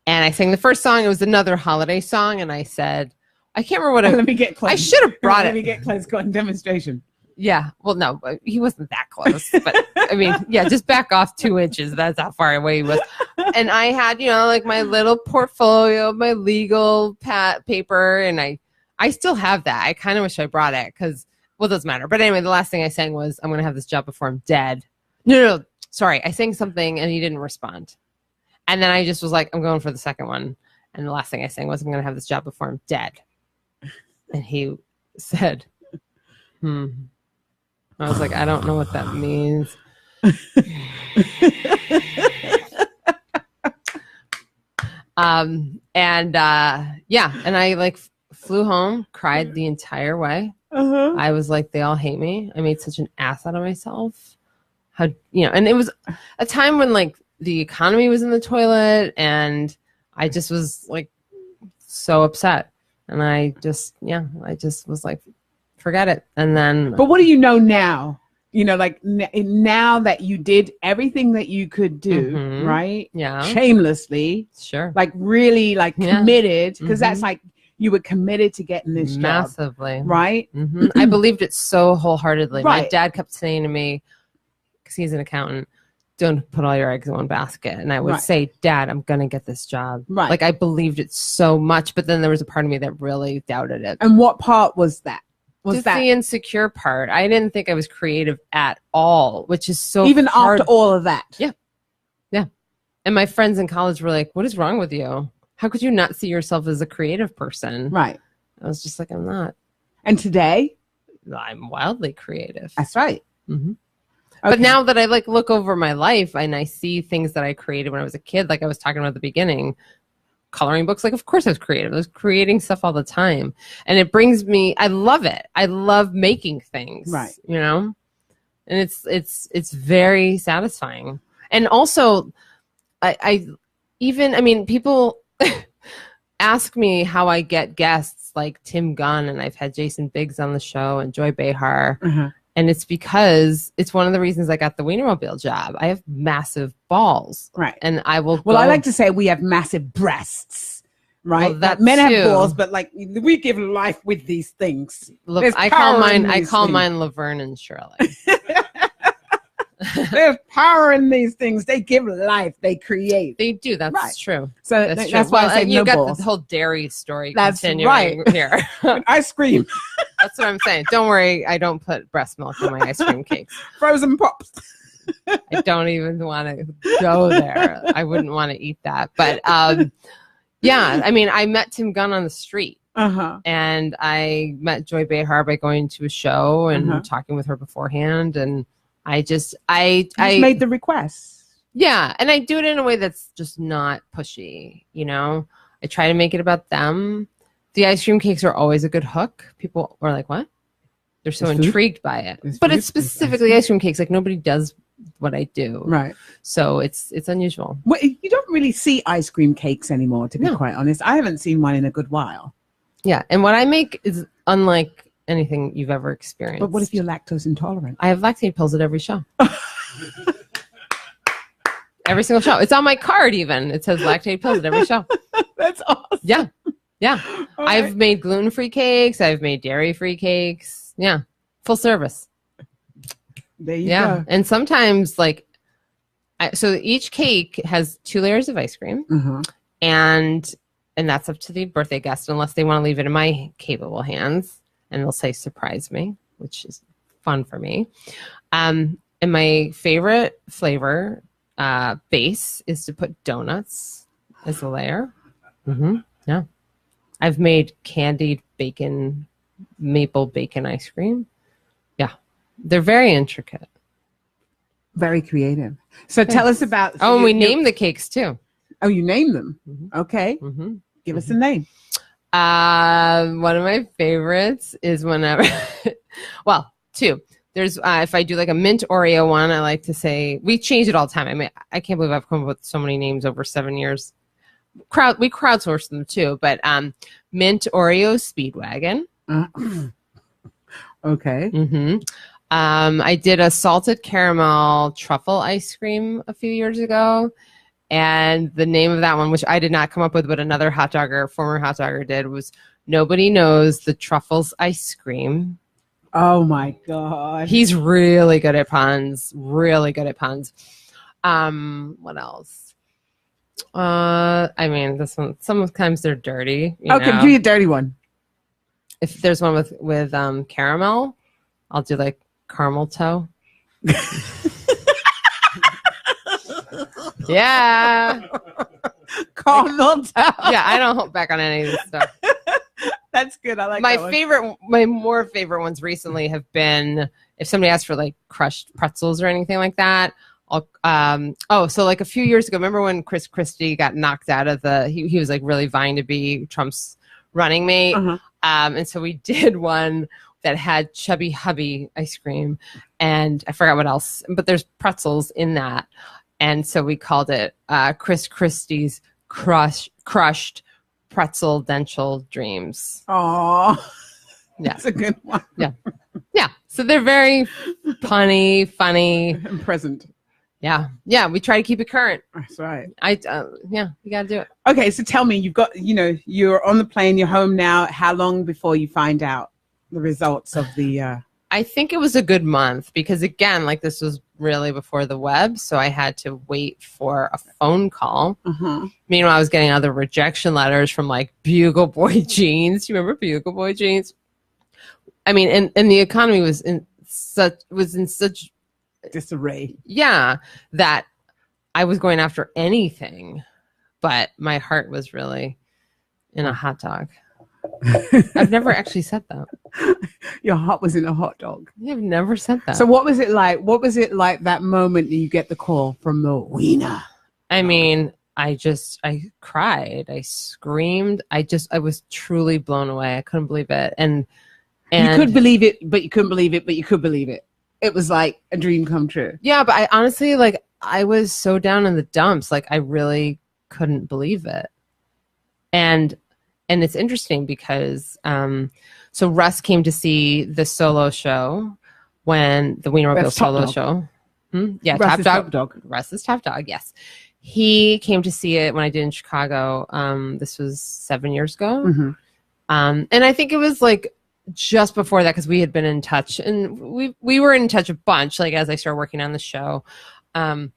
And I sang the first song. It was another holiday song. And I said, I can't remember what let me get close. I should have brought it. Let me get close. Got a demonstration. Yeah. Well, no, he wasn't that close. But I mean, yeah, just back off 2 inches. That's how far away he was. And I had, like my little portfolio of my legal paper. And I still have that. I kind of wish I brought it because, well, it doesn't matter. But anyway, the last thing I sang was, I'm going to have this job before I'm dead. No, sorry. I sang something and he didn't respond. And then I just was like, I'm going for the second one. And the last thing I sang was, I'm going to have this job before I'm dead. And he said, I was like, I don't know what that means. And I like flew home, cried the entire way. I was like, they all hate me. I made such an ass out of myself. And it was a time when like the economy was in the toilet, and I just was like so upset. And I just was like, forget it. And then, but what do you know now? Like now that you did everything that you could do, right? Yeah. Shamelessly. Sure. Like really like committed. Because that's like, You were committed to getting this job. Massively. Right? I believed it so wholeheartedly. Right. My dad kept saying to me, because he's an accountant, don't put all your eggs in one basket. And I would say, Dad, I'm going to get this job. Right. Like I believed it so much, but then there was a part of me that really doubted it. And what part was that? Just the insecure part. I didn't think I was creative at all, which is so even hard. after all of that. Yeah. Yeah. And my friends in college were like, what is wrong with you? How could you not see yourself as a creative person? Right. I was just like, I'm not. And today? I'm wildly creative. That's right. Mm-hmm. Okay. But now that I like look over my life and I see things that I created when I was a kid, like I was talking about at the beginning, coloring books, like of course I was creative. I was creating stuff all the time. And it brings me, I love it. I love making things. Right. You know? And it's very satisfying. And also I mean, people ask me how I get guests like Tim Gunn, and I've had Jason Biggs on the show and Joy Behar. And it's because it's one of the reasons I got the Wiener-mobile job. I have massive balls. Right. And I will I like to say we have massive breasts. Right. Well, that men too. have balls, but like we give life with these things. Look, I call mine Laverne and Shirley. There's power in these things. They give life. They create. They do. That's true. So that's why I say you no got balls. the whole dairy story That's continuing here. Ice cream. That's what I'm saying. Don't worry. I don't put breast milk in my ice cream cakes. Frozen pops. I don't even want to go there. I wouldn't want to eat that. But yeah, I mean, I met Tim Gunn on the street. And I met Joy Behar by going to a show and talking with her beforehand. And I just made the request. Yeah. And I do it in a way that's just not pushy. You know, I try to make it about them. The ice cream cakes are always a good hook. People are like, what? They're so intrigued by it. But it's specifically ice cream cakes. Like nobody does what I do. Right. So it's unusual. Well, you don't really see ice cream cakes anymore, to be quite honest. I haven't seen one in a good while. Yeah. And what I make is unlike anything you've ever experienced. But what if you're lactose intolerant? I have lactate pills at every show. Every single show. It's on my card even. It says lactate pills at every show. That's awesome. Yeah. Yeah. I've made gluten-free cakes. I've made dairy-free cakes. Yeah. Full service. There you go. And sometimes so each cake has 2 layers of ice cream. And that's up to the birthday guest unless they want to leave it in my capable hands. And they'll say, surprise me, which is fun for me. And my favorite flavor base is to put donuts as a layer. Yeah. I've made candied bacon, maple bacon ice cream. Yeah. They're very intricate. Very creative. So tell us about... and we name the cakes too. Oh, you name them? Okay. Give us a name. One of my favorites is whenever... well, 2. There's if I do like a mint Oreo one, I like to say... We change it all the time. I mean, I can't believe I've come up with so many names over 7 years. We crowdsource them too, but mint Oreo Speedwagon. Okay. I did a salted caramel truffle ice cream a few years ago, and the name of that one, which I did not come up with, but another former hot dogger did, was Nobody Knows the Truffles Ice Cream. Oh my God. He's really good at puns. Really good at puns. What else? I mean, this one, sometimes they're dirty. Okay, do a dirty one. If there's one with caramel, I'll do like caramel toe. Yeah. Caramel toe. Yeah, I don't hold back on any of this stuff. That's good. I like my more favorite ones recently have been if somebody asks for like crushed pretzels or anything like that. So like a few years ago, remember when Chris Christie got knocked out of he was like really vying to be Trump's running mate. And so we did one that had Chubby Hubby ice cream and I forgot what else, but there's pretzels in that. And so we called it Chris Christie's crushed pretzel dental dreams. Oh, yeah. That's a good one. Yeah. Yeah. So they're very punny, funny. And present. Yeah. We try to keep it current. That's right. You got to do it. Okay, so tell me, you're on the plane, you're home now. How long before you find out the results of the? I think it was a good month because, again, like this was really before the web, so I had to wait for a phone call. Meanwhile, I was getting other rejection letters from like Bugle Boy Jeans. You remember Bugle Boy Jeans? I mean, and the economy was in such disarray. Yeah, that I was going after anything, but my heart was really in a hot dog. I've never actually said that. Your heart was in a hot dog. I've never said that. So what was it like? What was it like that moment that you get the call from the Wiener? I mean, I cried. I screamed. I was truly blown away. I couldn't believe it. And you could believe it, but you couldn't believe it, but you could believe it. It was like a dream come true. Yeah, but I honestly, like, I was so down in the dumps. Like, I really couldn't believe it. And it's interesting because so Russ came to see the solo show when the Wiener-mobile solo show. Yeah, Russ Top Dog. Russ is Top Dog, yes. He came to see it when I did in Chicago. This was 7 years ago. And I think it was like just before that because we had been in touch and we were in touch a bunch, like as I started working on the show. I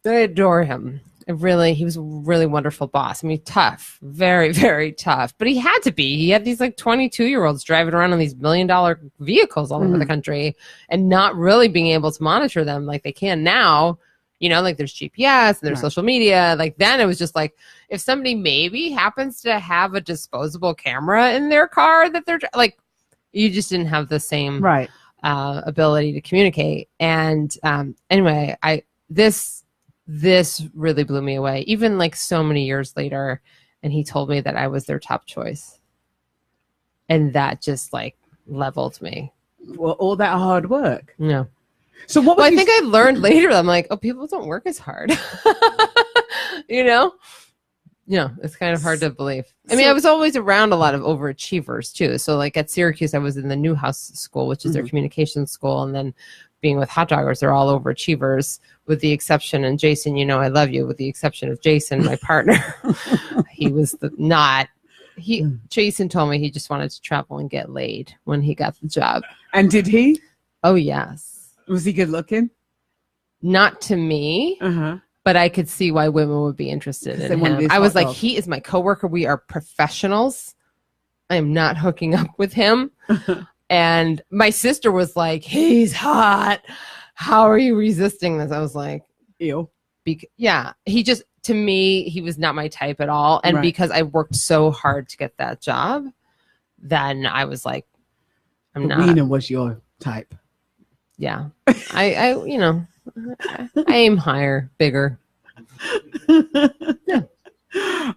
adore him. He was a really wonderful boss. I mean, tough, very, very tough, but he had to be. He had these like 22-year-olds driving around on these $1 million vehicles all over the country and not really being able to monitor them like they can now. Like there's GPS and there's social media. Like then it was just like, if somebody maybe happens to have a disposable camera in their car that they're like, you just didn't have the same ability to communicate. And anyway, this really blew me away, even like so many years later. And he told me that I was their top choice. And that just like leveled me. Well, all that hard work. Yeah. So what was I think I learned later, I'm like, oh, people don't work as hard. It's kind of hard to believe. I mean, I was always around a lot of overachievers too. So like at Syracuse, I was in the Newhouse School, which is their communications school. And then being with Hot Doggers, they're all overachievers with the exception. And Jason, I love you, with the exception of Jason, my partner. He was Jason told me he just wanted to travel and get laid when he got the job. And did he? Oh, yes. Was he good looking? Not to me, but I could see why women would be interested in him. I was like, he is my coworker. We are professionals. I am not hooking up with him. And my sister was like, he's hot. How are you resisting this? I was like, ew. To me, he was not my type at all. And because I worked so hard to get that job, then I was like, I'm not. Wiener was your type. Yeah. I aim higher, bigger. Yeah.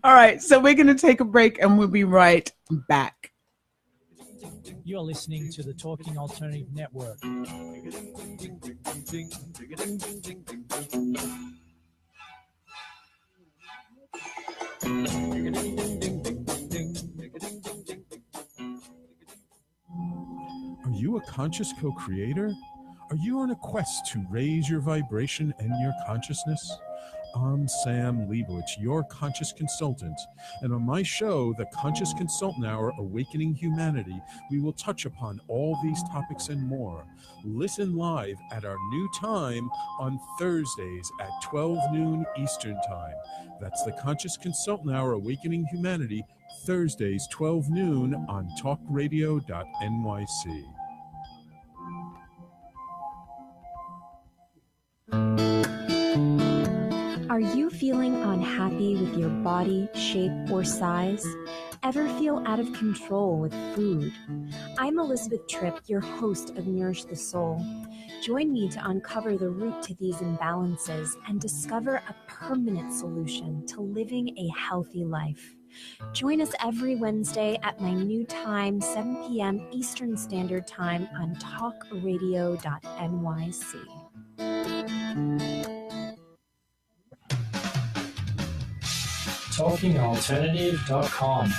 All right. So we're going to take a break and we'll be right back. You're listening to the Talking Alternative Network. Are you a conscious co-creator? Are you on a quest to raise your vibration and your consciousness? I'm Sam Leibowitz, your conscious consultant, and on my show, The Conscious Consultant Hour, Awakening Humanity, we will touch upon all these topics and more. Listen live at our new time on Thursdays at 12 noon Eastern Time. That's The Conscious Consultant Hour, Awakening Humanity, Thursdays, 12 noon on talkradio.nyc. Are you feeling unhappy with your body, shape, or size? Ever feel out of control with food? I'm Elizabeth Tripp, your host of Nourish the Soul. Join me to uncover the root to these imbalances and discover a permanent solution to living a healthy life. Join us every Wednesday at my new time, 7 p.m. Eastern Standard Time on talkradio.nyc. TalkingAlternative.com.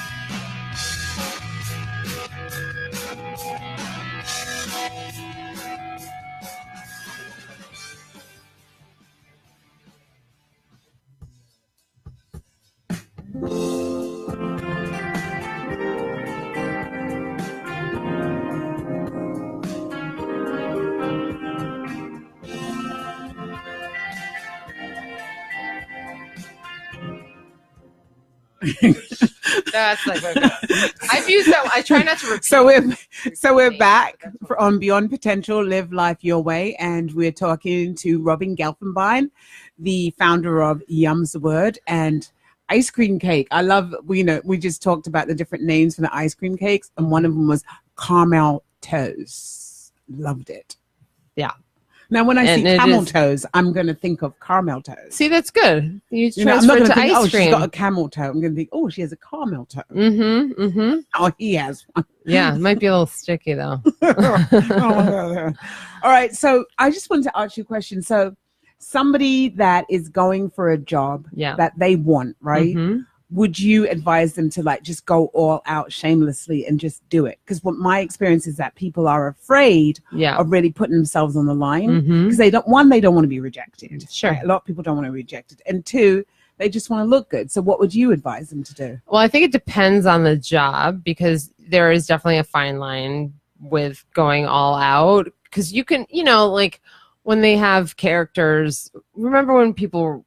That's like I've used that. I try not to repeat. So we're back on Beyond Potential, Live Life Your Way, and we're talking to Robin Gelfenbein, the founder of Yum's the Word and ice cream cake. I love, we just talked about the different names for the ice cream cakes, and one of them was caramel toes. Loved it. Yeah. Now, when I see camel toes, I'm going to think of caramel toes. See, that's good. You I'm not transfer going to to think, ice cream. She's got a camel toe. I'm going to think, oh, she has a caramel toe. Mm-hmm. Mm-hmm. Oh, he has one. Yeah, it might be a little sticky, though. All right. So I just wanted to ask you a question. So somebody that is going for a job that they want, right? Mm-hmm. Would you advise them to like just go all out shamelessly and just do it? Because what my experience is that people are afraid of really putting themselves on the line because they don't want to be rejected. Sure. Right? A lot of people don't want to be rejected. And two, they just want to look good. So what would you advise them to do? Well, I think it depends on the job because there is definitely a fine line with going all out because you can, like when they have characters, remember when people,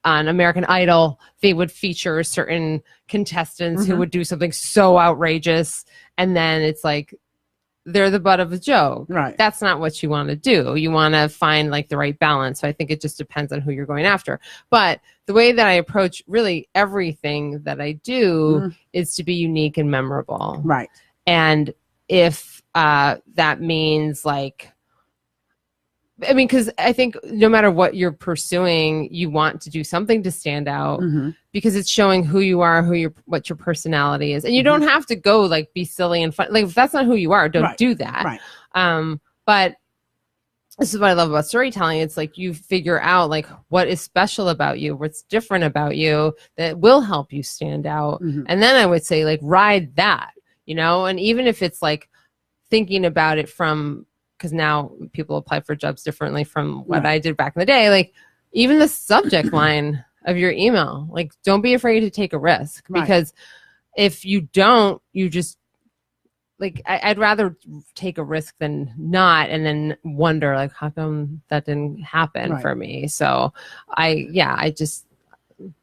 on American Idol, they would feature certain contestants who would do something so outrageous, and then it's like they're the butt of a joke. Right. That's not what you want to do. You want to find like the right balance. So I think it just depends on who you're going after. But the way that I approach really everything that I do is to be unique and memorable. Right. And if that means like, because I think no matter what you're pursuing, you want to do something to stand out because it's showing who you are, what your personality is. And you don't have to go like be silly and fun. Like if that's not who you are, don't do that. Right. But this is what I love about storytelling. It's like you figure out like what is special about you, what's different about you that will help you stand out. And then I would say like ride that, and even if it's like thinking about it from, because now people apply for jobs differently from what I did back in the day. Like even the subject line of your email, like don't be afraid to take a risk because if you don't, you just like, I'd rather take a risk than not. And then wonder like, how come that didn't happen for me? So I'm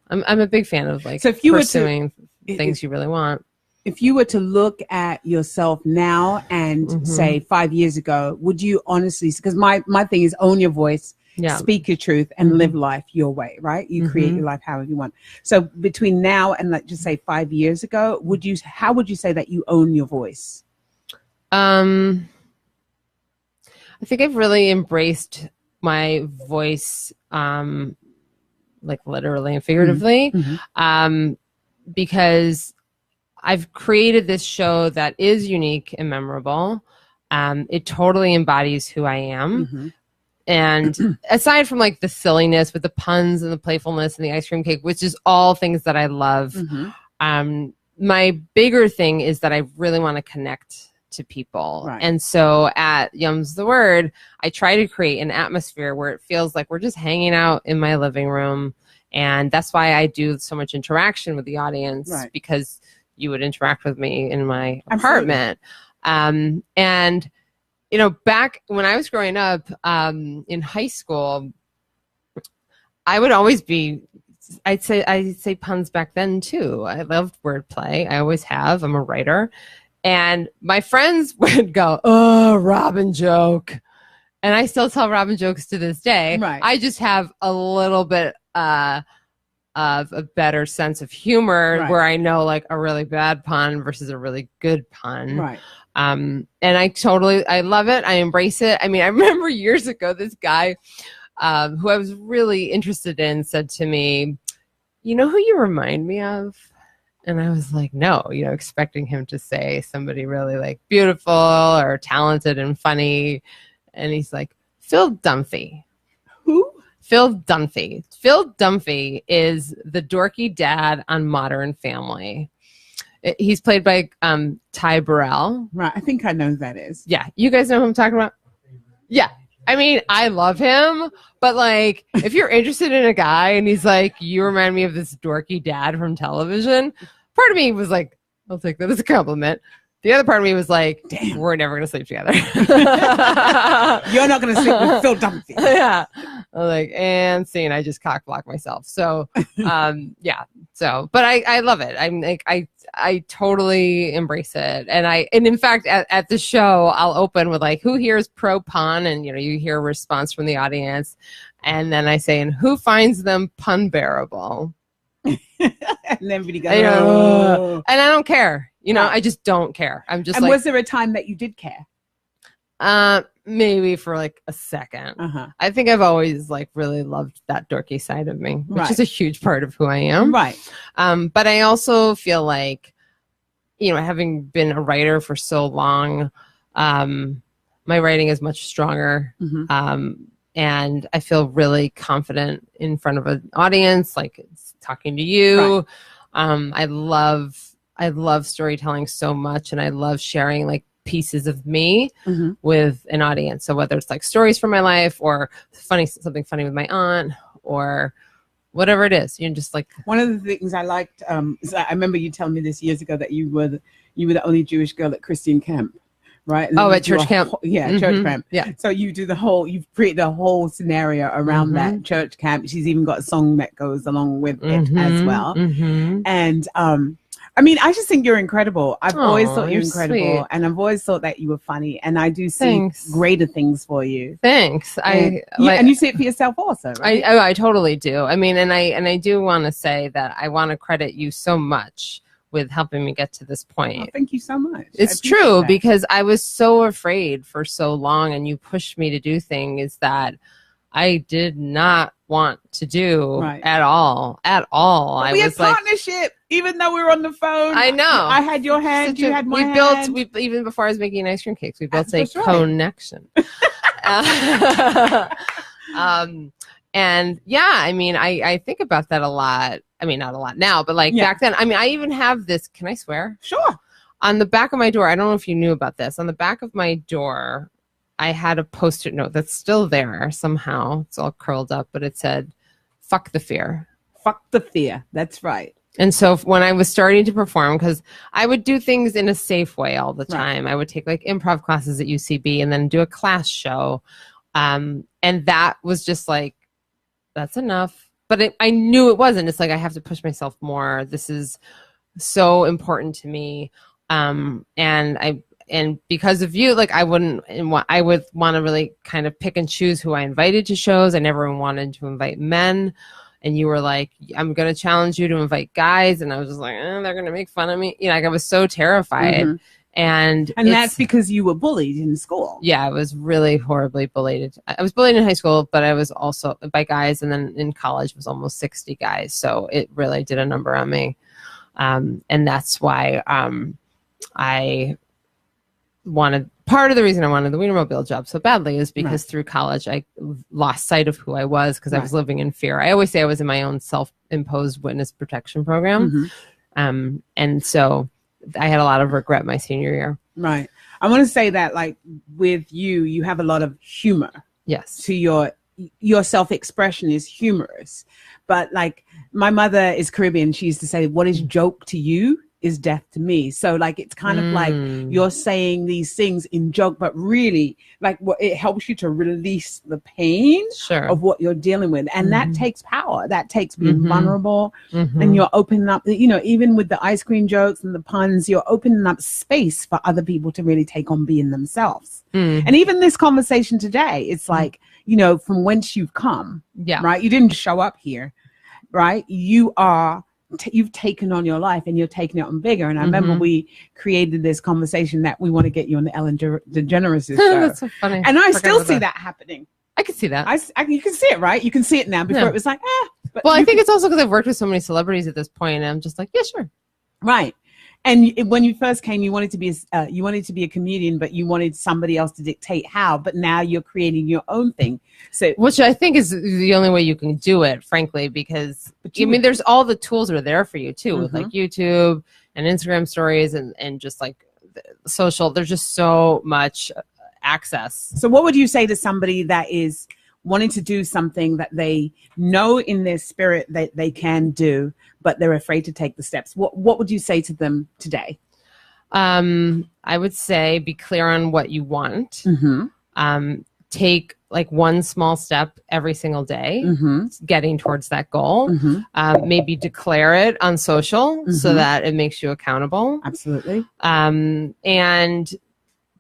a big fan of like pursuing things you really want. If you were to look at yourself now and say 5 years ago, would you honestly, because my thing is own your voice, speak your truth and live life your way, right? You create your life however you want. So between now and like just say 5 years ago, how would you say that you own your voice? I think I've really embraced my voice, like literally and figuratively, because I've created this show that is unique and memorable. It totally embodies who I am. And aside from like the silliness with the puns and the playfulness and the ice cream cake, which is all things that I love, my bigger thing is that I really want to connect to people. Right. And so at Yum's the Word, I try to create an atmosphere where it feels like we're just hanging out in my living room. And that's why I do so much interaction with the audience because you would interact with me in my apartment. And, back when I was growing up in high school, I would always I'd say puns back then too. I loved wordplay. I always have. I'm a writer. And my friends would go, oh, Robin joke. And I still tell Robin jokes to this day. Right. I just have a little bit of a better sense of humor where I know like a really bad pun versus a really good pun. Right. And I love it. I embrace it. I mean, I remember years ago, this guy who I was really interested in said to me, you know who you remind me of? And I was like, no, expecting him to say somebody really like beautiful or talented and funny. And he's like, Phil Dunphy. Who? Phil Dunphy. Phil Dunphy is the dorky dad on Modern Family. He's played by Ty Burrell. Right. I think I know who that is. Yeah. You guys know who I'm talking about? Yeah. I mean, I love him, but like, if you're interested in a guy and he's like, you remind me of this dorky dad from television, part of me was like, I'll take that as a compliment. The other part of me was like, damn, we're never going to sleep together. You're not going to sleep with Phil Dunphy. Yeah. I was like, and scene, I just cock block myself. So, yeah. So, but I love it. I'm like, I totally embrace it. And in fact, at the show, I'll open with like, who here is pro pun? And, you hear a response from the audience. And then I say, and who finds them pun bearable? And everybody goes, oh. And I don't care. I just don't care. I'm just and was there a time that you did care? Maybe for like a second. I think I've always like really loved that dorky side of me, which is a huge part of who I am. Right. But I also feel like, having been a writer for so long, my writing is much stronger. And I feel really confident in front of an audience, like talking to you. Right. I love storytelling so much, and I love sharing like pieces of me with an audience. So whether it's like stories from my life or something funny with my aunt or whatever it is, just like one of the things I liked. Is I remember you telling me this years ago that you were the only Jewish girl at Christian camp. Right. And at church camp. Church camp. Yeah. So you've created a whole scenario around that church camp. She's even got a song that goes along with it as well. And I just think you're incredible. I've always thought you're incredible, and I've always thought that you were funny. And I do see greater things for you. Thanks. And you see it for yourself also. Right? I totally do. And I do want to say that I want to credit you so much with helping me get to this point. Oh, thank you so much. It's true because I was so afraid for so long, and you pushed me to do things that I did not want to do at all. But we had partnership, even though we were on the phone. I know. I had your hand, you had my hand. We even before I was making ice cream cakes, we built a connection. And yeah, I think about that a lot. Not a lot now, but back then, I even have this, can I swear? Sure. On the back of my door, I don't know if you knew about this. On the back of my door, I had a Post-it note that's still there somehow. It's all curled up, but it said, fuck the fear. Fuck the fear. That's right. And so when I was starting to perform, because I would do things in a safe way all the time. Right. I would take like improv classes at UCB and then do a class show. And that was just like, that's enough. But I knew it wasn't. It's like, I have to push myself more. This is so important to me. And because of you, like I would want to really kind of pick and choose who I invited to shows. I never wanted to invite men. And you were like, I'm going to challenge you to invite guys. And I was just like, they're going to make fun of me. I was so terrified. And that's because you were bullied in school. Yeah, I was really horribly bullied. I was bullied in high school, but I was also by guys. And then in college, it was almost 60 guys. So it really did a number on me. And that's why part of the reason I wanted the Wiener-mobile job so badly is because through college, I lost sight of who I was because I was living in fear. I always say I was in my own self-imposed witness protection program. And so I had a lot of regret my senior year. Right. I want to say that like with you have a lot of humor. Yes. To your self-expression is humorous. But like my mother is Caribbean. She used to say, what is joke to you is death to me. So like it's kind of like you're saying these things in joke, but really like it helps you to release the pain of what you're dealing with. And that takes power. That takes being vulnerable. And you're opening up, even with the ice cream jokes and the puns, you're opening up space for other people to really take on being themselves. And even this conversation today, it's like, from whence you've come, right? You didn't show up here, right? You've taken on your life and you're taking it on bigger. And I remember we created this conversation that we want to get you on the Ellen DeGeneres show. That's so funny. And I still see that happening. I can see that. You can see it, right? You can see it now. Before it was like, Well, I think it's also because I've worked with so many celebrities at this point, and I'm just like, yeah, sure. Right. And when you first came, you wanted to be a comedian, but you wanted somebody else to dictate how. But now you're creating your own thing. So, which I think is the only way you can do it, frankly, because there's all the tools are there for you too, with like YouTube and Instagram stories and just like social. There's just so much access. So, what would you say to somebody that is wanting to do something that they know in their spirit that they can do, but they're afraid to take the steps? What would you say to them today? I would say be clear on what you want. Take like one small step every single day, getting towards that goal. Maybe declare it on social so that it makes you accountable. Absolutely. And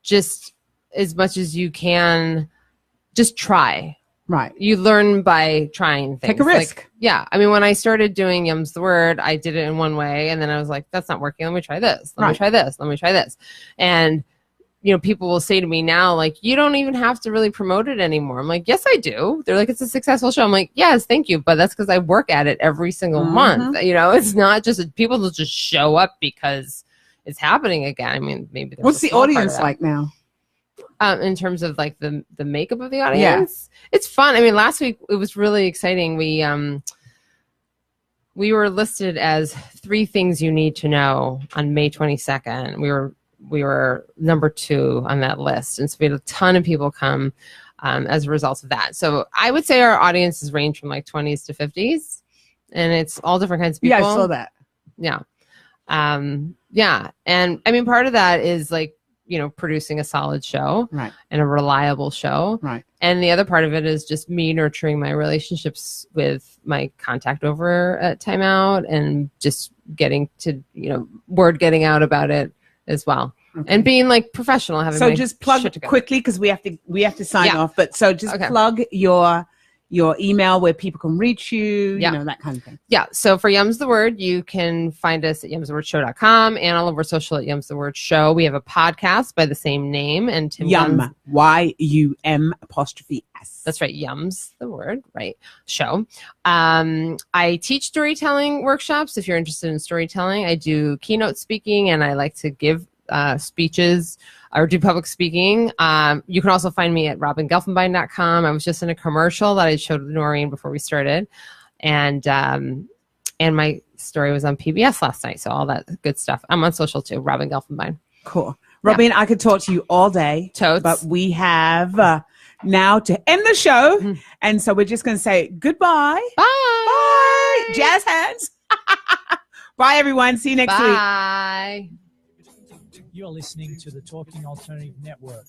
just as much as you can, just try. Right. You learn by trying things. Take a risk. Like, yeah. I mean, when I started doing Yum's the Word, I did it in one way. And then I was like, that's not working. Let me try this. Let me try this. Let me try this. And, you know, people will say to me now, like, you don't even have to really promote it anymore. I'm like, yes, I do. They're like, it's a successful show. I'm like, yes, thank you. But that's because I work at it every single month. You know, it's not just people will just show up because it's happening again. I mean, maybe there's what's the audience like now? In terms of like the makeup of the audience, it's fun. I mean, last week it was really exciting. We were listed as 3 things you need to know on May 22nd. We were number 2 on that list, and so we had a ton of people come as a result of that. So I would say our audiences range from like 20s to 50s, and it's all different kinds of people. Yeah, I saw that. Yeah, yeah, and I mean, part of that is like, you know, producing a solid show and a reliable show. And the other part of it is just me nurturing my relationships with my contact over at Time Out and just getting to, you know, word getting out about it as well. And being like professional. Having so just plug quickly because we have to sign off. But so just plug your email where people can reach you, you know, that kind of thing. Yeah. So for Yum's the Word, you can find us at yumsthewordshow.com and all over social at Yum's the Word Show. We have a podcast by the same name. And Tim Yum, YUM''S. That's right. Yum's the Word, right? Show. I teach storytelling workshops. If you're interested in storytelling, I do keynote speaking and I like to give speeches or do public speaking. You can also find me at robingelfenbein.com. I was just in a commercial that I showed Noreen before we started. And my story was on PBS last night. So all that good stuff. I'm on social too, Robin Gelfenbein. Cool. Robin, I could talk to you all day. Totes. But we have now to end the show. And so we're just going to say goodbye. Bye. Bye. Jazz hands. Bye, everyone. See you next week. Bye. You're listening to the Talking Alternative Network.